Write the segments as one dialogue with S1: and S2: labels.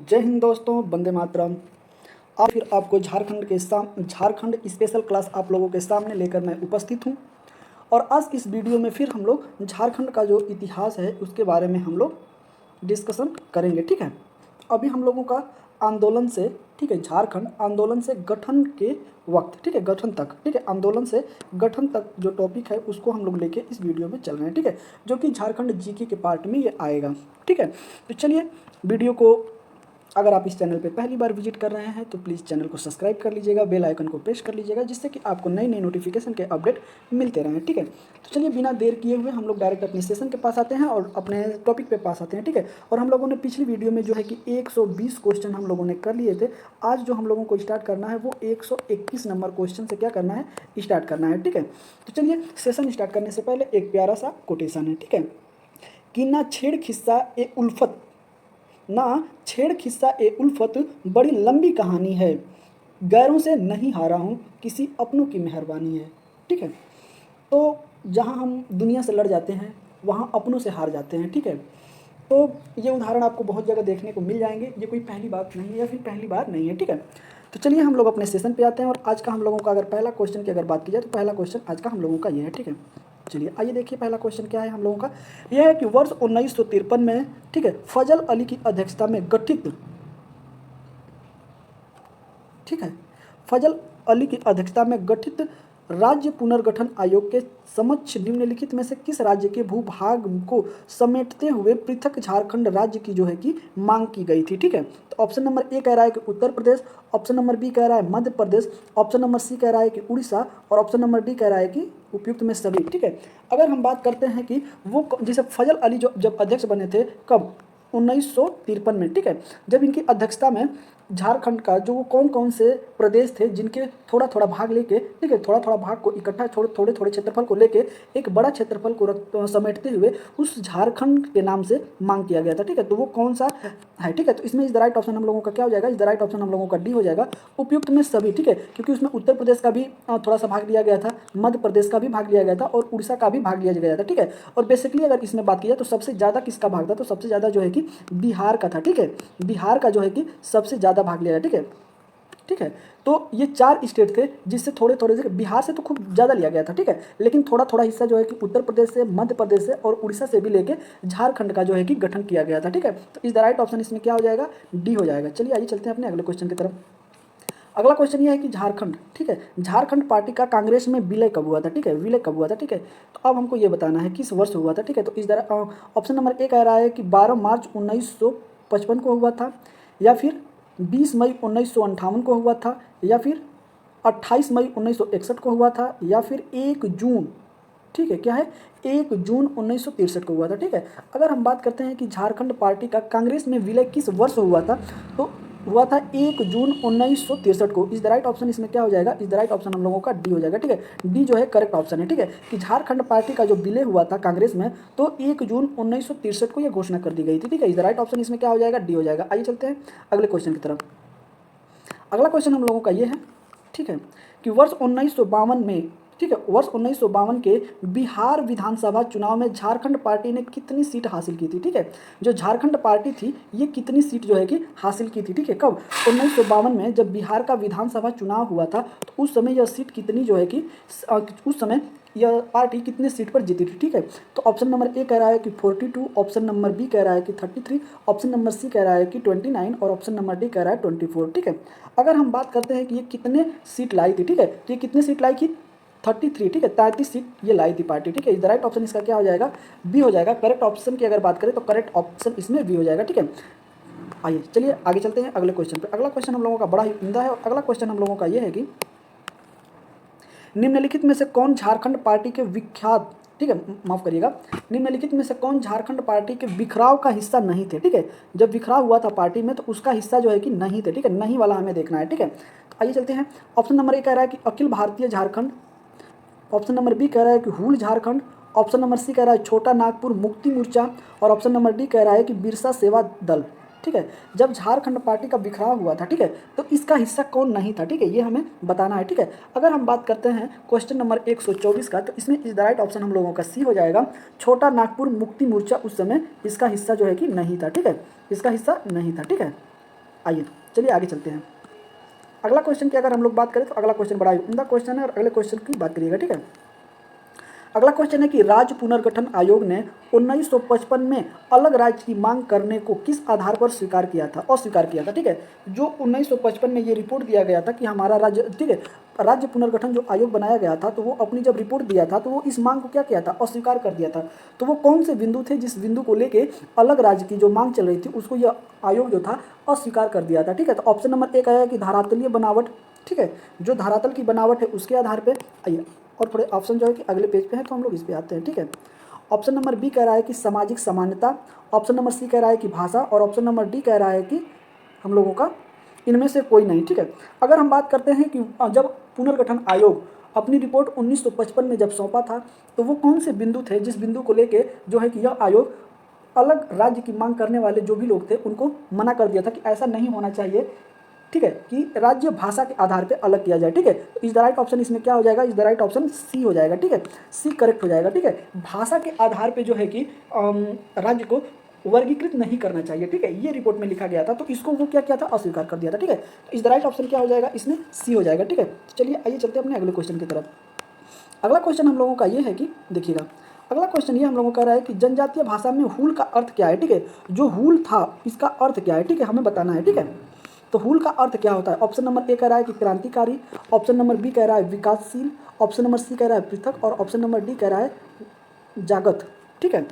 S1: जय हिंद दोस्तों, वंदे मातरम। आज फिर आपको झारखंड स्पेशल क्लास आप लोगों के सामने लेकर मैं उपस्थित हूँ। और आज इस वीडियो में फिर हम लोग झारखंड का जो इतिहास है उसके बारे में हम लोग डिस्कशन करेंगे। ठीक है, अभी हम लोगों का आंदोलन से, ठीक है, झारखंड आंदोलन से गठन के वक्त, ठीक है, गठन तक, ठीक है, आंदोलन से गठन तक जो टॉपिक है उसको हम लोग लेके इस वीडियो में चल रहे हैं। ठीक है, जो कि झारखंड जीके के पार्ट में ये आएगा। ठीक है, तो चलिए वीडियो को, अगर आप इस चैनल पे पहली बार विजिट कर रहे हैं तो प्लीज़ चैनल को सब्सक्राइब कर लीजिएगा, बेल आइकन को प्रेस कर लीजिएगा, जिससे कि आपको नई नई नोटिफिकेशन के अपडेट मिलते रहें। ठीक है, तो चलिए बिना देर किए हुए हम लोग डायरेक्ट अपने सेशन के पास आते हैं और अपने टॉपिक पे पास आते हैं। ठीक है, और हम लोगों ने पिछली वीडियो में जो है कि 120 क्वेश्चन हम लोगों ने कर लिए थे। आज जो हम लोगों को स्टार्ट करना है वो 121 नंबर क्वेश्चन से क्या करना है, स्टार्ट करना है। ठीक है, तो चलिए सेशन स्टार्ट करने से पहले एक प्यारा सा कोटेशन है। ठीक है, कि ना छेड़ खिस्सा ए उल्फत, ना छेड़ खिस्सा ए उल्फत, बड़ी लंबी कहानी है, गैरों से नहीं हारा हूँ, किसी अपनों की मेहरबानी है। ठीक है, तो जहाँ हम दुनिया से लड़ जाते हैं वहाँ अपनों से हार जाते हैं। ठीक है, तो ये उदाहरण आपको बहुत जगह देखने को मिल जाएंगे, ये कोई पहली बात नहीं है या फिर पहली बार नहीं है। ठीक है, तो चलिए हम लोग अपने सेशन पे आते हैं और आज का हम लोगों का अगर पहला क्वेश्चन की अगर बात की जाए तो पहला क्वेश्चन आज का हम लोगों का ये है। ठीक है, चलिए आइए देखिए पहला क्वेश्चन क्या है हम लोगों का। यह है कि वर्ष 1953 में, ठीक है, फजल अली की अध्यक्षता में गठित, ठीक है, फजल अली की अध्यक्षता में गठित राज्य पुनर्गठन आयोग के समक्ष निम्नलिखित में से किस राज्य के भूभाग को समेटते हुए पृथक झारखंड राज्य की जो है कि मांग की गई थी। ठीक है, तो ऑप्शन नंबर ए कह रहा है कि Uttar Pradesh, option number B कह रहा है Madhya Pradesh, option number C कह रहा है कि उड़ीसा और ऑप्शन नंबर डी कह रहा है कि उपयुक्त में सभी। ठीक है, अगर हम बात करते हैं कि वो जैसे फजल अली जो जब अध्यक्ष बने थे, कब, 1953 में। ठीक है, जब इनकी अध्यक्षता में झारखंड का जो कौन कौन से प्रदेश थे जिनके थोड़ा थोड़ा भाग लेके, ठीक है, थोड़ा थोड़ा भाग को इकट्ठा थोड़े थोड़े क्षेत्रफल को लेके एक बड़ा क्षेत्रफल को समेटते हुए उस झारखंड के नाम से मांग किया गया था। ठीक है, तो वो कौन सा है। ठीक है, तो इसमें इस द राइट ऑप्शन हम लोगों का क्या हो जाएगा, इस द राइट ऑप्शन हम लोगों का डी हो जाएगा, उपयुक्त में सभी। ठीक है, क्योंकि उसमें उत्तर प्रदेश का भी थोड़ा सा भाग लिया गया था, मध्य प्रदेश का भी भाग लिया गया था और उड़ीसा का भी भाग लिया गया था। ठीक है, और बेसिकली अगर इसमें बात की जाए तो सबसे ज़्यादा किसका भाग था, तो सबसे ज़्यादा जो है कि बिहार का था। ठीक है, बिहार का जो है कि सबसे ज़्यादा भाग लिया है। ठीक है, ठीक है, तो ये 4 स्टेट थे जिससे थोड़े थोड़े से, बिहार से तो खूब ज़्यादा लिया गया था। ठीक है, लेकिन थोड़ा थोड़ा हिस्सा जो है कि उत्तर प्रदेश से, मध्य प्रदेश से और उड़ीसा से भी लेके झारखंड का जो है कि गठन किया गया था। ठीक है, तो इस द राइट ऑप्शन इसमें क्या हो जाएगा, डी हो जाएगा। चलिए आइए चलते हैं अपने अगले क्वेश्चन की तरफ। अगला क्वेश्चन ये है कि झारखंड, ठीक है, झारखंड पार्टी का कांग्रेस में विलय कब हुआ था। ठीक है, विलय कब हुआ था। ठीक है, तो अब हमको ये बताना है किस वर्ष हुआ था। ठीक है, तो इस तरह ऑप्शन नंबर ए कह रहा है कि 12 मार्च 1955 को हुआ था, या फिर 20 मई 1958 को हुआ था, या फिर 28 मई 1961 को हुआ था, या फिर 1 जून, ठीक है, क्या है, 1 जून 1963 को हुआ था। ठीक है, अगर हम बात करते हैं कि झारखंड पार्टी का कांग्रेस में विलय किस वर्ष हुआ था, तो हुआ था 1 जून 1963 को। इस द राइट ऑप्शन इसमें क्या हो जाएगा, इस द राइट ऑप्शन हम लोगों का डी हो जाएगा। ठीक है, डी जो है करेक्ट ऑप्शन है। ठीक है, कि झारखंड पार्टी का जो विलय हुआ था कांग्रेस में, तो 1 जून 1963 को यह घोषणा कर दी गई थी। ठीक है, इस द राइट ऑप्शन इसमें क्या हो जाएगा, डी हो जाएगा। आइए चलते हैं अगले क्वेश्चन की तरफ। अगला क्वेश्चन हम लोगों का ये है, ठीक है, कि वर्ष 1952 में, ठीक है, वर्ष 1952 के बिहार विधानसभा चुनाव में झारखंड पार्टी ने कितनी सीट हासिल की थी। ठीक है, जो झारखंड पार्टी थी ये कितनी सीट जो है कि हासिल की थी। ठीक है, कब, 1952 में जब बिहार का विधानसभा चुनाव हुआ था तो उस समय यह सीट कितनी जो है कि उस समय यह पार्टी कितने सीट पर जीती थी। ठीक है, तो ऑप्शन नंबर ए कह रहा है कि 42, ऑप्शन नंबर बी कह रहा है कि 33, ऑप्शन नंबर सी कह रहा है कि 29 और ऑप्शन नंबर डी कह रहा है 24। ठीक है, अगर हम बात करते हैं कि ये कितने सीट लाई थी, ठीक है, तो ये कितने सीट लाई थी, 33। ठीक है, 33 सीट ये लाई थी पार्टी। ठीक है, इस द राइट ऑप्शन इसका क्या हो जाएगा, बी हो जाएगा। करेक्ट ऑप्शन की अगर बात करें तो करेक्ट ऑप्शन इसमें बी हो जाएगा। ठीक है, आइए चलिए आगे चलते हैं अगले क्वेश्चन पे। अगला क्वेश्चन हम लोगों का बड़ा ही उम्दा है और अगला क्वेश्चन हम लोगों का ये है कि निम्नलिखित में से कौन झारखंड पार्टी के विख्यात, ठीक है, माफ करिएगा, निम्नलिखित में से कौन झारखंड पार्टी के बिखराव का हिस्सा नहीं थे। ठीक है, जब बिखराव हुआ था पार्टी में तो उसका हिस्सा जो है कि नहीं थे। ठीक है, नहीं वाला हमें देखना है। ठीक है, तो आइए चलते हैं। ऑप्शन नंबर ए कह रहा है कि Akhil Bharatiya Jharkhand, option number B कह रहा है कि हुल झारखंड, ऑप्शन नंबर सी कह रहा है छोटा नागपुर मुक्ति मोर्चा और ऑप्शन नंबर डी कह रहा है कि बिरसा सेवा दल। ठीक है, जब झारखंड पार्टी का बिखराव हुआ था, ठीक है, तो इसका हिस्सा कौन नहीं था। ठीक है, ये हमें बताना है। ठीक है, अगर हम बात करते हैं क्वेश्चन नंबर 124 का, तो इसमें इस द राइट ऑप्शन हम लोगों का सी हो जाएगा, छोटा नागपुर मुक्ति मोर्चा उस समय इसका हिस्सा जो है कि नहीं था। ठीक है, इसका हिस्सा नहीं था। ठीक है, आइए चलिए आगे चलते हैं। अगला क्वेश्चन की अगर हम लोग बात करें तो अगला क्वेश्चन बड़ा उम्दा क्वेश्चन है और अगले क्वेश्चन की बात करिएगा, ठीक है। अगला क्वेश्चन है कि राज्य पुनर्गठन आयोग ने 1955 में अलग राज्य की मांग करने को किस आधार पर स्वीकार किया था, अस्वीकार किया था, ठीक है। जो 1955 में ये रिपोर्ट दिया गया था कि हमारा राज्य, ठीक है, राज्य पुनर्गठन जो आयोग बनाया गया था, तो वो अपनी जब रिपोर्ट दिया था तो वो इस मांग को क्या किया था, अस्वीकार कर दिया था। तो वो कौन से बिंदु थे जिस बिंदु को लेके अलग राज्य की जो मांग चल रही थी उसको यह आयोग जो था अस्वीकार कर दिया था, ठीक है। तो ऑप्शन नंबर एक आया कि धरातलीय बनावट, ठीक है, जो धरातल की बनावट है उसके आधार पर। आइए और थोड़े ऑप्शन जो है कि अगले पेज पे है तो हम लोग इस पे आते हैं, ठीक है। ऑप्शन नंबर बी कह रहा है कि सामाजिक समानता, ऑप्शन नंबर सी कह रहा है कि भाषा, और ऑप्शन नंबर डी कह रहा है कि हम लोगों का इनमें से कोई नहीं, ठीक है। अगर हम बात करते हैं कि जब पुनर्गठन आयोग अपनी रिपोर्ट 1955 में जब सौंपा था तो वो कौन से बिंदु थे जिस बिंदु को लेके जो है कि यह आयोग अलग राज्य की मांग करने वाले जो भी लोग थे उनको मना कर दिया था कि ऐसा नहीं होना चाहिए, ठीक है, कि राज्य भाषा के आधार पे अलग किया जाए, ठीक है। तो इज द राइट ऑप्शन इसमें क्या हो जाएगा, is the right option C हो जाएगा, ठीक है, सी करेक्ट हो जाएगा, ठीक है। भाषा के आधार पे जो है कि राज्य को वर्गीकृत नहीं करना चाहिए, ठीक है, ये रिपोर्ट में लिखा गया था, तो इसको वो क्या किया था, अस्वीकार कर दिया था, ठीक है। तो इज द राइट ऑप्शन क्या हो जाएगा, इसमें सी हो जाएगा, ठीक है। चलिए आइए चलते हैं अपने अगले क्वेश्चन की तरफ। अगला क्वेश्चन हम लोगों का ये है कि देखिएगा, अगला क्वेश्चन ये हम लोगों का रहा है कि जनजातीय भाषा में हुल का अर्थ क्या है, ठीक है। जो हुल था इसका अर्थ क्या है, ठीक है, हमें बताना है, ठीक है। तो हुल का अर्थ क्या होता है, ऑप्शन नंबर ए कह रहा है कि क्रांतिकारी, ऑप्शन नंबर बी कह रहा है विकासशील, ऑप्शन नंबर सी कह रहा है पृथक, और ऑप्शन नंबर डी कह रहा है जागत, ठीक है।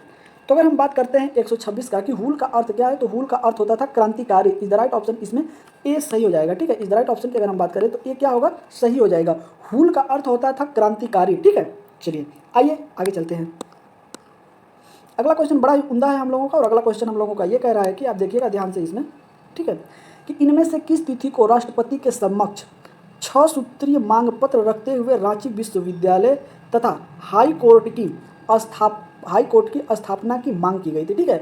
S1: तो अगर हम बात करते हैं 126 का कि हुल का अर्थ क्या है, तो हुल का अर्थ होता था क्रांतिकारी। इज द राइट ऑप्शन इसमें ए सही हो जाएगा, ठीक है। इज द राइट ऑप्शन की अगर हम बात करें तो ए क्या होगा, सही हो जाएगा। हुल का अर्थ होता था क्रांतिकारी, ठीक है। चलिए आइए आगे चलते हैं। अगला क्वेश्चन बड़ा ही उम्दा है हम लोगों का, और अगला क्वेश्चन हम लोगों का ये कह रहा है कि आप देखिएगा ध्यान से इसमें, ठीक है, कि इनमें से किस तिथि को राष्ट्रपति के समक्ष 6 सूत्रीय मांग पत्र रखते हुए रांची विश्वविद्यालय तथा हाई कोर्ट की स्थापना की मांग की गई थी, ठीक है।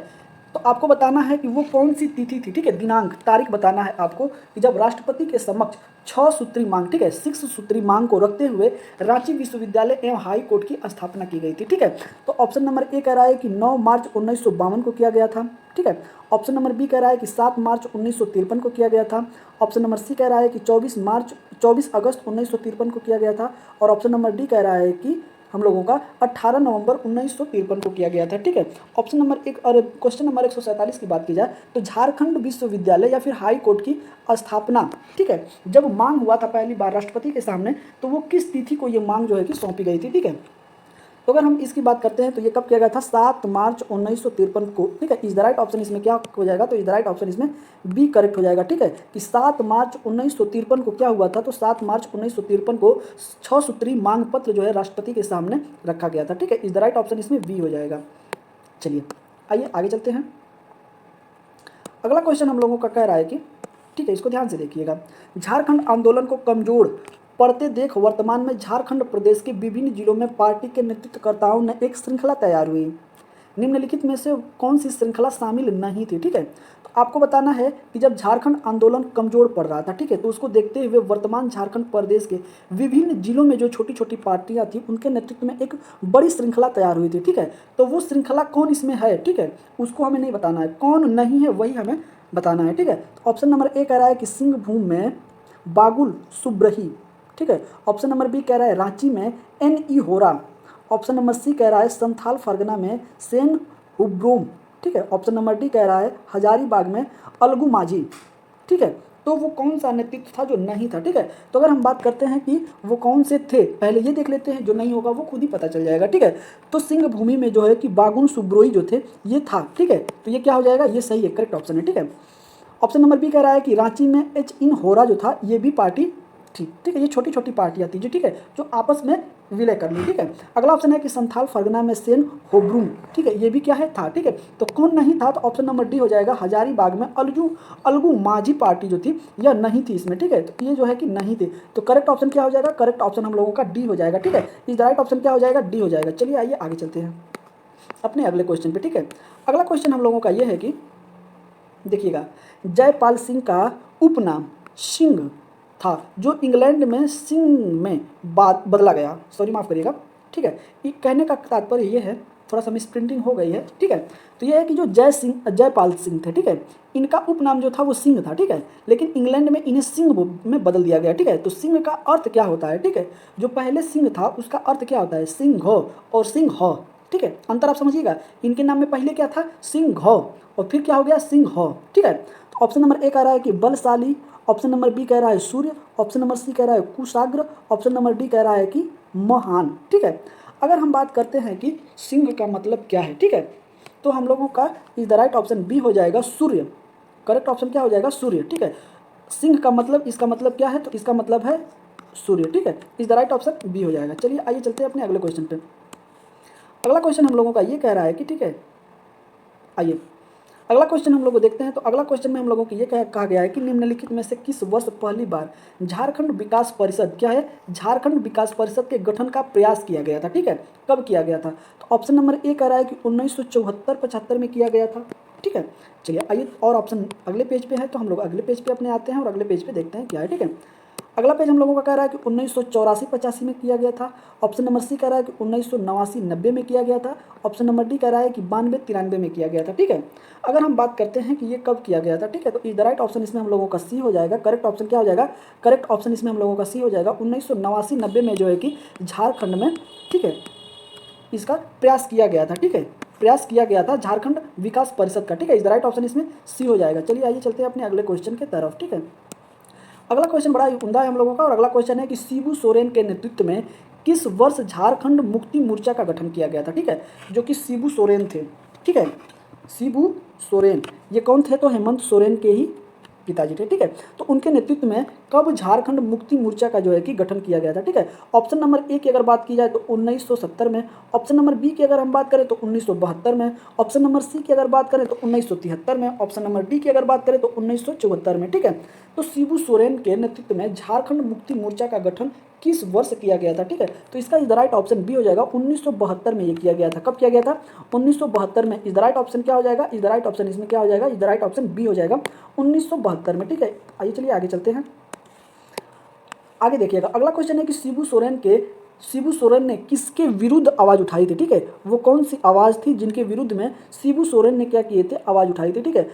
S1: तो आपको बताना है कि वो कौन सी तिथि थी, ठीक है, दिनांक तारीख बताना है आपको कि जब राष्ट्रपति के समक्ष 6 सूत्री मांग, ठीक है, 6 सूत्री मांग को रखते हुए रांची विश्वविद्यालय एवं हाई कोर्ट की स्थापना की गई थी, ठीक है। तो ऑप्शन नंबर ए कह रहा है कि 9 मार्च 1952 को किया गया था, ठीक है। ऑप्शन नंबर बी कह रहा है कि 7 मार्च 1953 को किया गया था। ऑप्शन नंबर सी कह रहा है कि 24 अगस्त 1953 को किया गया था, और ऑप्शन नंबर डी कह रहा है कि हम लोगों का 18 नवंबर 1953 को किया गया था, ठीक है। ऑप्शन नंबर एक और क्वेश्चन नंबर 147 की बात की जाए तो झारखंड विश्वविद्यालय या फिर हाई कोर्ट की स्थापना, ठीक है, जब मांग हुआ था पहली बार राष्ट्रपति के सामने तो वो किस तिथि को ये मांग जो है कि सौंपी गई थी, ठीक है। तो अगर हम इसकी बात करते हैं तो ये कब किया गया था, 7 मार्च 1953 को, ठीक है। इज द राइट ऑप्शन इसमें क्या हो जाएगा, तो इज द राइट ऑप्शन इसमें बी करेक्ट हो जाएगा, ठीक है, कि 7 मार्च 1953 को क्या हुआ था, तो 7 मार्च 1953 को 6 सूत्री मांग पत्र जो है राष्ट्रपति के सामने रखा गया था, ठीक है। इज द राइट ऑप्शन इसमें बी हो जाएगा। चलिए आइए आगे चलते हैं। अगला क्वेश्चन हम लोगों का कह रहा है कि, ठीक है, इसको ध्यान से देखिएगा, झारखंड आंदोलन को कमजोर पड़ते देख वर्तमान में झारखंड प्रदेश के विभिन्न जिलों में पार्टी के नेतृत्वकर्ताओं ने एक श्रृंखला तैयार हुई। निम्नलिखित में से कौन सी श्रृंखला शामिल नहीं थी, ठीक है। तो आपको बताना है कि जब झारखंड आंदोलन कमजोर पड़ रहा था, ठीक है, तो उसको देखते हुए वर्तमान झारखंड प्रदेश के विभिन्न जिलों में जो छोटी छोटी पार्टियां थी उनके नेतृत्व में एक बड़ी श्रृंखला तैयार हुई थी, ठीक है। तो वो श्रृंखला कौन इसमें है, ठीक है, उसको हमें नहीं बताना है, कौन नहीं है वही हमें बताना है, ठीक है। तो ऑप्शन नंबर ए कह रहा है कि सिंहभूम में बागुल सुब्रही, ठीक है। ऑप्शन नंबर बी कह रहा है रांची में NE होरा, ऑप्शन नंबर सी कह रहा है संथाल फरगना में सेन हुब्रोम, ठीक है। ऑप्शन नंबर डी कह रहा है हजारीबाग में अलगू माझी, ठीक है। तो वो कौन सा नेतृत्व था जो नहीं था, ठीक है। तो अगर हम बात करते हैं कि वो कौन से थे, पहले ये देख लेते हैं, जो नहीं होगा वो खुद ही पता चल जाएगा, ठीक है। तो सिंह भूमि में जो है कि बागुन सुब्रोही जो थे ये था, ठीक है। तो ये क्या हो जाएगा, ये सही है, करेक्ट ऑप्शन है, ठीक है। ऑप्शन नंबर बी कह रहा है कि रांची में HN होरा जो था ये भी पार्टी थी, ठीक है। ये छोटी छोटी पार्टियां थी जो, ठीक है, जो आपस में विलय कर ली, ठीक है। अगला ऑप्शन है कि संथाल फरगना में सेन होब्रूम, ठीक है, ये भी क्या है, था, ठीक है। तो कौन नहीं था, तो ऑप्शन नंबर डी हो जाएगा हजारीबाग में अलगू माझी पार्टी जो थी यह नहीं थी इसमें, ठीक है। तो ये जो है कि नहीं थी, तो करेक्ट ऑप्शन क्या हो जाएगा, करेक्ट ऑप्शन हम लोगों का डी हो जाएगा, ठीक है। इस राइट ऑप्शन क्या हो जाएगा, डी हो जाएगा। चलिए आइए आगे चलते हैं अपने अगले क्वेश्चन पे, ठीक है। अगला क्वेश्चन हम लोगों का ये है कि देखिएगा, जयपाल सिंह का उपनाम सिंह था जो इंग्लैंड में सिंह में बदला गया, सॉरी माफ़ करिएगा, ठीक है। ये कहने का तात्पर्य ये है थोड़ा सा मिस प्रिंटिंग हो गई है, ठीक है। तो ये है कि जो जयपाल सिंह थे, ठीक है, इनका उपनाम जो था वो सिंह था, ठीक है, लेकिन इंग्लैंड में इन्हें सिंह में बदल दिया गया, ठीक है। तो सिंह का अर्थ क्या होता है, ठीक है, जो पहले सिंह था उसका अर्थ क्या होता है, सिंह और सिंह, ठीक है, अंतर आप समझिएगा। इनके नाम में पहले क्या था, सिंह, और फिर क्या हो गया, सिंह, ठीक है। तो ऑप्शन नंबर ए कह रहा है कि बलशाली, ऑप्शन नंबर बी कह रहा है सूर्य, ऑप्शन नंबर सी कह रहा है कुशाग्र, ऑप्शन नंबर डी कह रहा है कि महान, ठीक है। अगर हम बात करते हैं कि सिंह का मतलब क्या है, ठीक है, तो हम लोगों का is the right option B हो जाएगा सूर्य। करेक्ट ऑप्शन क्या हो जाएगा, सूर्य, ठीक है। सिंह का मतलब, इसका मतलब क्या है, तो इसका मतलब है सूर्य, ठीक है, is the right option B हो जाएगा। चलिए आइए चलते हैं अपने अगले क्वेश्चन पे। अगला क्वेश्चन हम लोगों का ये कह रहा है कि, ठीक है, आइए अगला क्वेश्चन हम लोग को देखते हैं। तो अगला क्वेश्चन में हम लोगों को ये कहा गया है कि निम्नलिखित में से किस वर्ष पहली बार झारखंड विकास परिषद, क्या है, झारखंड विकास परिषद के गठन का प्रयास किया गया था, ठीक है, कब किया गया था। तो ऑप्शन नंबर ए कह रहा है कि 1974-75 में किया गया था, ठीक है। चलिए आइए, और ऑप्शन अगले पेज पे है तो हम लोग अगले पेज पे अपने आते हैं और अगले पेज पे देखते हैं क्या है, ठीक है। अगला पेज हम लोगों का कह रहा है कि 1984-85 में किया गया था। ऑप्शन नंबर सी कह रहा है कि 1989-90 में किया गया था। ऑप्शन नंबर डी कह रहा है कि 92-93 में किया गया था, ठीक है। अगर हम बात करते हैं कि ये कब किया गया था, ठीक है, तो इज द राइट ऑप्शन इसमें हम लोगों का सी हो जाएगा। करेक्ट ऑप्शन क्या हो जाएगा, करेक्ट ऑप्शन इसमें हम लोगों का सी हो जाएगा। 1989-90 में जो है कि झारखंड में, ठीक है, इसका प्रयास किया गया था, ठीक है, प्रयास किया गया था झारखंड विकास परिषद का, ठीक है, इज द राइट ऑप्शन इसमें सी हो जाएगा। चलिए आइए चलते हैं अपने अगले क्वेश्चन की तरफ, ठीक है। अगला क्वेश्चन बड़ा ही उमदा है हम लोगों का, और अगला क्वेश्चन है कि शिबू सोरेन के नेतृत्व में किस वर्ष झारखंड मुक्ति मोर्चा का गठन किया गया था, ठीक है, जो कि शिबू सोरेन थे, ठीक है, शिबू सोरेन, ये कौन थे, तो हेमंत सोरेन के ही पिताजी थे, ठीक है। तो उनके नेतृत्व में कब झारखंड मुक्ति मोर्चा का जो है कि गठन किया गया था, ठीक है। ऑप्शन नंबर ए की अगर बात की जाए तो 1970 में, ऑप्शन नंबर बी की अगर हम बात करें तो 1972 में, ऑप्शन नंबर सी की अगर बात करें तो 1973 में, ऑप्शन नंबर डी की अगर बात करें तो 1974 में, ठीक है। तो शिबू सोरेन के नेतृत्व में झारखंड मुक्ति मोर्चा का गठन किस वर्ष किया गया था, ठीक है। तो इसका is the right option B हो जाएगा। 1972 में ये किया गया था। कब किया गया था, 1972 में। इज द राइट ऑप्शन क्या हो जाएगा, इज द राइट ऑप्शन इसमें क्या हो जाएगा, is the right option B हो जाएगा, 1972 में, ठीक है। आइए चलिए आगे चलते हैं। आगे देखिएगा, अगला क्वेश्चन है कि शिबू सोरेन ने किसके विरुद्ध आवाज उठाई थी, ठीक है, वो कौन सी आवाज थी जिनके विरुद्ध में शिबू सोरेन ने क्या किए थे, आवाज उठाई थी, ठीक है,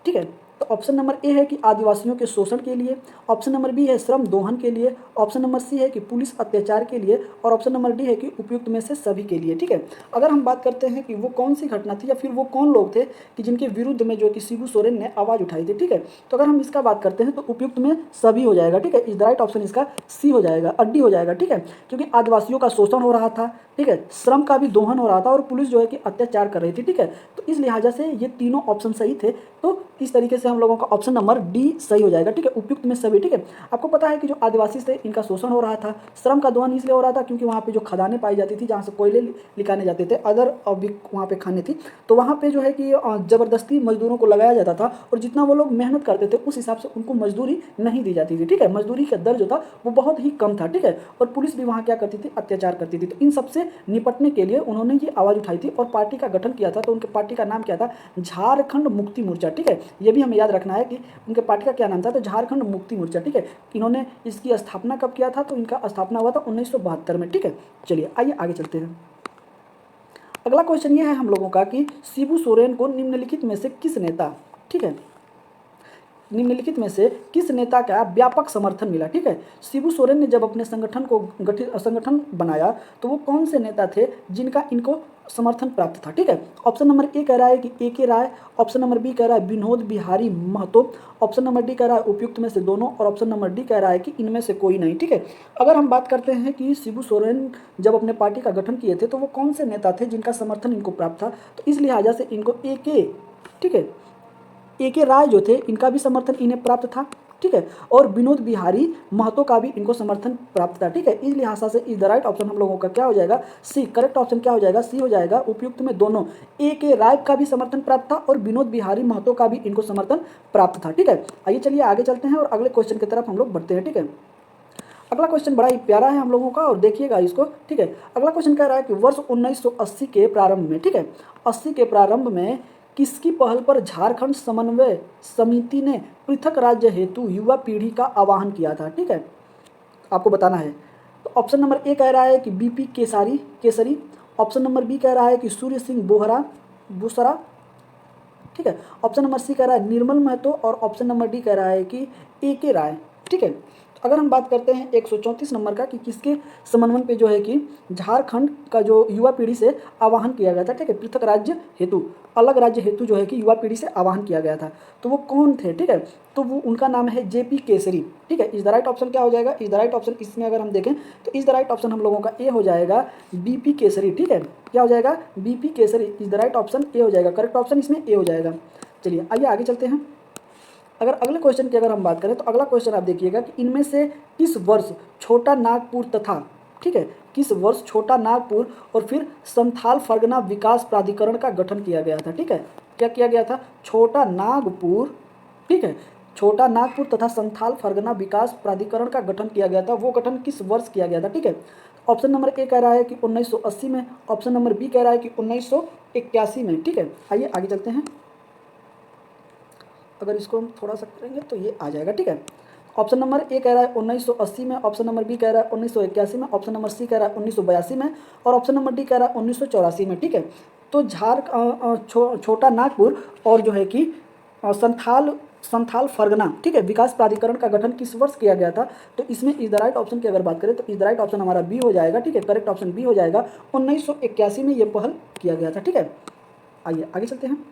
S1: ठीक है। तो ऑप्शन नंबर ए है कि आदिवासियों के शोषण के लिए, ऑप्शन नंबर बी है श्रम दोहन के लिए, ऑप्शन नंबर सी है कि पुलिस अत्याचार के लिए, और ऑप्शन नंबर डी है कि उपयुक्त में से सभी के लिए, ठीक है। अगर हम बात करते हैं कि वो कौन सी घटना थी या फिर वो कौन लोग थे कि जिनके विरुद्ध में जो कि शिबू सोरेन ने आवाज़ उठाई थी, ठीक है, तो अगर हम इसका बात करते हैं तो उपयुक्त में सभी हो जाएगा, ठीक है, इज द राइट ऑप्शन इसका सी हो जाएगा, डी हो जाएगा, ठीक है। क्योंकि आदिवासियों का शोषण हो रहा था, ठीक है, श्रम का भी दोहन हो रहा था, और पुलिस जो है कि अत्याचार कर रही थी, ठीक है। तो इस लिहाजा से ये तीनों ऑप्शन सही थे। तो इस तरीके से हम लोगों का ऑप्शन नंबर डी सही हो जाएगा, ठीक है, उपयुक्त में सभी, ठीक है। आपको पता है कि जो आदिवासी थे इनका शोषण हो रहा था, श्रम का दोहन इसलिए हो रहा था क्योंकि वहाँ पे जो खदानें पाई जाती थी जहाँ से कोयले निकाले जाते थे, अदर वहाँ पे खाने थी, तो वहाँ पे जो है कि ज़बरदस्ती मजदूरों को लगाया जाता था, और जितना वो लोग मेहनत करते थे उस हिसाब से उनको मजदूरी नहीं दी जाती थी, ठीक है, मजदूरी का दर जो था वो बहुत ही कम था, ठीक है। और पुलिस भी वहाँ क्या करती थी, अत्याचार करती थी। तो इन सबसे निपटने के लिए उन्होंने ये आवाज़ उठाई थी और पार्टी का गठन किया था। तो उनके पार्टी का नाम क्या था, झारखंड मुक्ति मोर्चा, ठीक है। ये भी हमें याद रखना है कि उनके पार्टी का क्या नाम था, तो झारखंड मुक्ति मोर्चा, ठीक है। इन्होंने इसकी स्थापना कब किया था, तो इनका स्थापना हुआ था 1972 में, ठीक है। चलिए आइए आगे चलते हैं। अगला क्वेश्चन ये है हम लोगों का कि शिबू सोरेन को निम्नलिखित में से किस नेता, ठीक है, निम्नलिखित में से किस नेता का व्यापक समर्थन मिला, ठीक है। शिबू सोरेन ने जब अपने संगठन बनाया तो वो कौन से नेता थे जिनका इनको समर्थन प्राप्त था, ठीक है। ऑप्शन नंबर ए कह रहा है कि AK. Roy, option number B कह रहा है Vinod Bihari Mahato, option number D कह रहा है उपयुक्त में से दोनों, और ऑप्शन नंबर डी कह रहा है कि इनमें से कोई नहीं, ठीक है। अगर हम बात करते हैं कि शिबू सोरेन जब अपने पार्टी का गठन किए थे तो वो कौन से नेता थे जिनका समर्थन इनको प्राप्त था, तो इस लिहाजा से इनको ए.के., ठीक है, ए.के. राय जो थे इनका भी समर्थन इन्हें प्राप्त था, ठीक है, और विनोद बिहारी महतो का भी इनको समर्थन प्राप्त था, ठीक है। इस लिहाजा से इज द राइट ऑप्शन हम लोगों का क्या हो जाएगा, सी। करेक्ट ऑप्शन क्या हो जाएगा, सी हो जाएगा, उपयुक्त में दोनों, ए.के. राय का भी समर्थन प्राप्त था और विनोद बिहारी महतो का भी इनको समर्थन प्राप्त था, ठीक है। आइए चलिए आगे चलते हैं और अगले क्वेश्चन की तरफ हम लोग बढ़ते हैं, ठीक है। अगला क्वेश्चन बड़ा ही प्यारा है हम लोगों का, और देखिएगा इसको, ठीक है। अगला क्वेश्चन कह रहा है कि वर्ष 1980 के प्रारंभ में, ठीक है, 80 के प्रारंभ में किसकी पहल पर झारखंड समन्वय समिति ने पृथक राज्य हेतु युवा पीढ़ी का आह्वान किया था, ठीक है, आपको बताना है। तो ऑप्शन नंबर ए कह रहा है कि BP Kesari, option number B कह रहा है कि सूर्य सिंह बोहरा बुसरा, ठीक है। ऑप्शन नंबर सी कह रहा है निर्मल महतो और ऑप्शन नंबर डी कह रहा है कि ए के राय, ठीक है। तो अगर हम बात करते हैं 134 नंबर का कि किसके समन्वय पे जो है कि झारखंड का जो युवा पीढ़ी से आह्वान किया गया था, ठीक है, पृथक राज्य हेतु, अलग राज्य हेतु जो है कि युवा पीढ़ी से आह्वान किया गया था, तो वो कौन थे, ठीक है। तो वो उनका नाम है जेपी केसरी, ठीक है। इज द राइट ऑप्शन क्या हो जाएगा, इज द राइट ऑप्शन इसमें अगर हम देखें तो इज द राइट ऑप्शन हम लोगों का ए हो जाएगा बीपी केसरी, ठीक है। क्या हो जाएगा, BP Kesari is the right option A हो जाएगा, करेक्ट ऑप्शन इसमें ए हो जाएगा। चलिए आइए आगे चलते हैं। अगर अगले क्वेश्चन की अगर हम बात करें तो अगला क्वेश्चन आप देखिएगा कि इनमें से किस वर्ष छोटा नागपुर तथा, ठीक है, किस वर्ष छोटा नागपुर और फिर संथाल फरगना विकास प्राधिकरण का गठन किया गया था, ठीक है। क्या किया गया था, छोटा नागपुर, ठीक है, छोटा नागपुर तथा संथाल फरगना विकास प्राधिकरण का गठन किया गया था, वो गठन किस वर्ष किया गया था, ठीक है। ऑप्शन नंबर ए कह रहा है कि 1980 में, ऑप्शन नंबर बी कह रहा है कि 1981 में, ठीक है। आइए आगे चलते हैं। अगर इसको हम थोड़ा सा करेंगे तो ये आ जाएगा, ठीक है। ऑप्शन नंबर ए कह रहा है 1980 में, ऑप्शन नंबर बी कह रहा है 1981 में, ऑप्शन नंबर सी कह रहा है 1982 में और ऑप्शन नंबर डी कह रहा है 1984 में, ठीक है। तो छोटा नागपुर और जो है कि संथाल फरगना, ठीक है, विकास प्राधिकरण का गठन किस वर्ष किया गया था, तो इसमें इज द राइट ऑप्शन की अगर बात करें तो इज द राइट ऑप्शन हमारा बी हो जाएगा, ठीक है, करेक्ट ऑप्शन बी हो जाएगा। 1981 में ये पहल किया गया था, ठीक है। आइए आगे चलते हैं।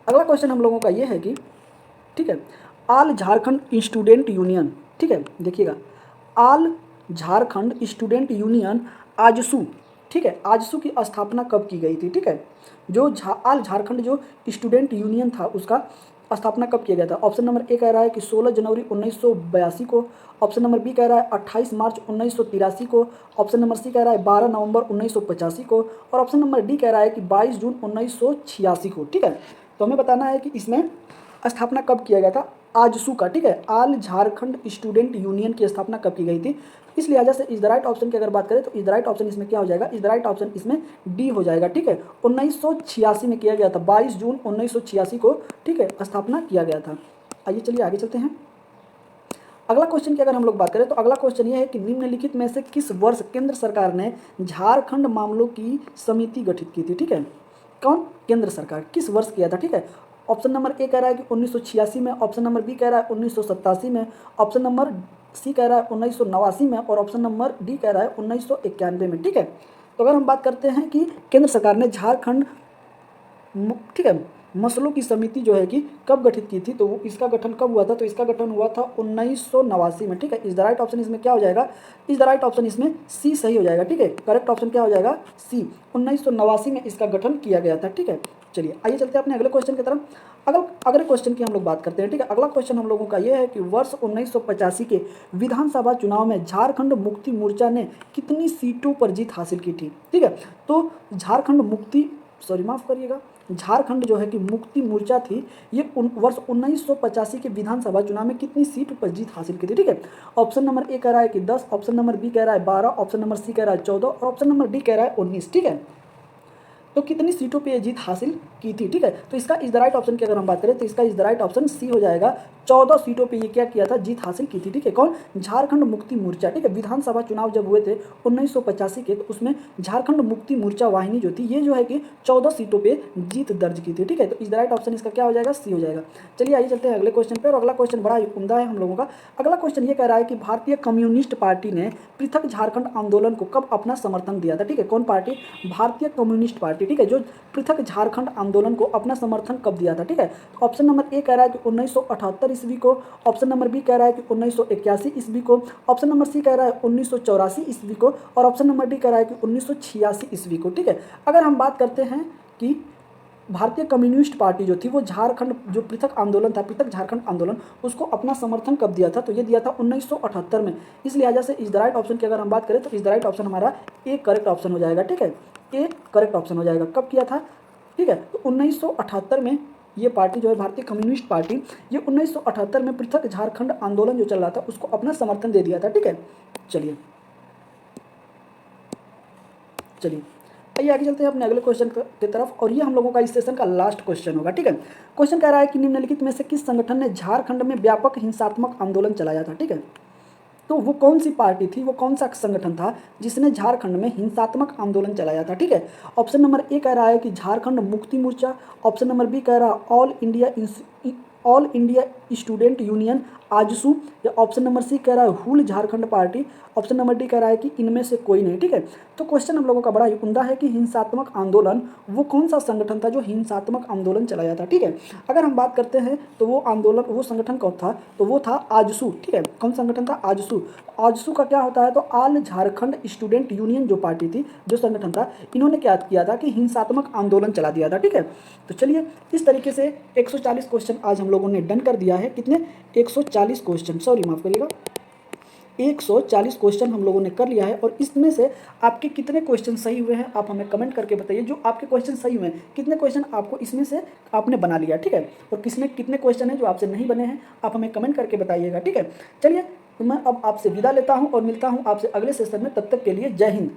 S1: अगला क्वेश्चन हम लोगों का ये है कि, ठीक है, आल झारखंड स्टूडेंट यूनियन, ठीक है, देखिएगा, आल झारखंड स्टूडेंट यूनियन आजसू, ठीक है, आजसू की स्थापना कब की गई थी, ठीक है। जो आल झारखंड जो स्टूडेंट यूनियन था उसका स्थापना कब किया गया था। ऑप्शन नंबर ए कह रहा है कि 16 जनवरी 1982 को, ऑप्शन नंबर बी कह रहा है 28 मार्च 1983 को, ऑप्शन नंबर सी कह रहा है 12 नवंबर 1985 को और ऑप्शन नंबर डी कह रहा है कि 22 जून 1986 को, ठीक है। तो हमें बताना है कि इसमें स्थापना कब किया गया था आजसू का, ठीक है, आल झारखंड स्टूडेंट यूनियन की स्थापना कब की गई थी। इस लिहाजा से इज द राइट ऑप्शन की अगर बात करें तो इज द राइट ऑप्शन इसमें क्या हो जाएगा, इज द राइट ऑप्शन इसमें डी हो जाएगा, ठीक है। 1986 में किया गया था, 22 जून 1986 को, ठीक है, स्थापना किया गया था। आइए चलिए आगे चलते हैं। अगला क्वेश्चन की अगर हम लोग बात करें तो अगला क्वेश्चन ये है कि निम्नलिखित में से किस वर्ष केंद्र सरकार ने झारखंड मामलों की समिति गठित की थी, ठीक है। कौन, केंद्र सरकार, किस वर्ष किया था, ठीक है। ऑप्शन नंबर ए कह रहा है कि 1986 में, ऑप्शन नंबर बी कह रहा है 1987 में, ऑप्शन नंबर सी कह रहा है 1989 में और ऑप्शन नंबर डी कह रहा है 1991 में, ठीक है। तो अगर हम बात करते हैं कि केंद्र सरकार ने झारखंड, ठीक है, मसलों की समिति जो है कि कब गठित की थी, तो वो इसका गठन कब हुआ था, तो इसका गठन हुआ था 1989 में, ठीक है। इज द राइट ऑप्शन इसमें क्या हो जाएगा, इज द राइट ऑप्शन इसमें सी सही हो जाएगा, ठीक है, करेक्ट ऑप्शन क्या हो जाएगा, सी, 1989 में इसका गठन किया गया था, ठीक है। चलिए आइए चलते हैं अपने अगले क्वेश्चन की तरफ। अगले क्वेश्चन की हम लोग बात करते हैं, ठीक है। अगला क्वेश्चन हम लोगों का ये है कि वर्ष 1985 के विधानसभा चुनाव में झारखंड मुक्ति मोर्चा ने कितनी सीटों पर जीत हासिल की थी, ठीक है। तो झारखंड मुक्ति, सॉरी माफ करिएगा, झारखंड जो है कि मुक्ति मोर्चा थी, ये वर्ष 1985 के विधानसभा चुनाव में कितनी सीट पर जीत हासिल की थी, ठीक है। ऑप्शन नंबर ए कह रहा है कि 10, ऑप्शन नंबर बी कह रहा है 12, ऑप्शन नंबर सी कह रहा है 14 और ऑप्शन नंबर डी कह रहा है 19, ठीक है। तो कितनी सीटों पे ये जीत हासिल की थी, ठीक है। तो इसका इज द राइट ऑप्शन की अगर हम बात करें तो इसका is the right option C हो जाएगा, 14 सीटों पे ये क्या किया था, जीत हासिल की थी, ठीक है। कौन, झारखंड मुक्ति मोर्चा, ठीक है। विधानसभा चुनाव जब हुए थे 1985 के, तो उसमें झारखंड मुक्ति मोर्चा वाहिनी जो थी ये जो है कि 14 सीटों पे जीत दर्ज की थी, ठीक है। तो इज द राइट ऑप्शन इसका क्या हो जाएगा, सी हो जाएगा। चलिए आइए चलते हैं अगले क्वेश्चन पे, और अगला क्वेश्चन बड़ा उम्दा है हम लोगों का। अगला क्वेश्चन ये कह रहा है कि भारतीय कम्युनिस्ट पार्टी ने पृथक झारखंड आंदोलन को कब अपना समर्थन दिया था, ठीक है। कौन पार्टी, भारतीय कम्युनिस्ट पार्टी, ठीक है, जो पृथक झारखंड आंदोलन को अपना समर्थन कब दिया था, ठीक है। ऑप्शन नंबर ए कह रहा है कि 1978 ईस्वी को, ऑप्शन नंबर बी कह रहा है कि 1981 ईस्वी को, ऑप्शन नंबर सी कह रहा है 1984 ईस्वी को और ऑप्शन नंबर डी कह रहा है कि 1986 ईस्वी को, ठीक है। अगर हम बात करते हैं कि भारतीय कम्युनिस्ट पार्टी जो थी वो झारखंड जो पृथक आंदोलन था, पृथक झारखंड आंदोलन, उसको अपना समर्थन कब दिया था, तो ये दिया था 1978 में। इस लिहाजा से इज द राइट ऑप्शन की अगर हम बात करें तो इज द राइट ऑप्शन हमारा ए करेक्ट ऑप्शन हो जाएगा, ठीक है। ए करेक्ट ऑप्शन हो जाएगा, कब किया था, ठीक है। तो 1978 में ये पार्टी जो है भारतीय कम्युनिस्ट पार्टी, ये 1978 में पृथक झारखंड आंदोलन जो चल रहा था उसको अपना समर्थन दे दिया था, ठीक है। चलिए आइए आगे चलते हैं अपने अगले क्वेश्चन की तरफ, और ये हम लोगों का इस सेशन का लास्ट क्वेश्चन होगा, ठीक है। क्वेश्चन कह रहा है कि निम्नलिखित में से किस संगठन ने झारखंड में व्यापक हिंसात्मक आंदोलन चलाया था, ठीक है। तो वो कौन सी पार्टी थी, वो कौन सा संगठन था जिसने झारखंड में हिंसात्मक आंदोलन चलाया था। ठीक है, ऑप्शन नंबर ए कह रहा है कि Jharkhand Mukti Morcha, option number B कह रहा है all India student union AJSU, या ऑप्शन नंबर सी कह रहा है Hul Jharkhand party, option number D कह रहा है कि इनमें से कोई नहीं। ठीक है, तो क्वेश्चन हम लोगों का बड़ा ही उम्दा है कि हिंसात्मक आंदोलन, वो कौन सा संगठन था जो हिंसात्मक आंदोलन चलाया था। ठीक है, अगर हम बात करते हैं तो वो आंदोलन, वो संगठन कौन था, तो वो था आजसू। ठीक है, कौन संगठन था, आजसू। आजसू का क्या होता है, तो ऑल झारखंड स्टूडेंट यूनियन जो पार्टी थी, जो संगठन था, इन्होंने क्या किया था कि हिंसात्मक आंदोलन चला दिया था। ठीक है, तो चलिए इस तरीके से 140 क्वेश्चन आज हम लोगों ने डन कर दिया है। कितने, 140 क्वेश्चन, सॉरी माफ करिएगा, 140 क्वेश्चन हम लोगों ने कर लिया है। और इसमें से आपके कितने क्वेश्चन सही हुए हैं आप हमें कमेंट करके बताइए। जो आपके क्वेश्चन सही हुए हैं, कितने क्वेश्चन आपको इसमें से आपने बना लिया। ठीक है, और किसने कितने क्वेश्चन हैं जो आपसे नहीं बने हैं, आप हमें कमेंट करके बताइएगा। ठीक है, चलिए तो मैं अब आपसे विदा लेता हूं और मिलता हूं आपसे अगले सेशन में। तब तक के लिए जय हिंद।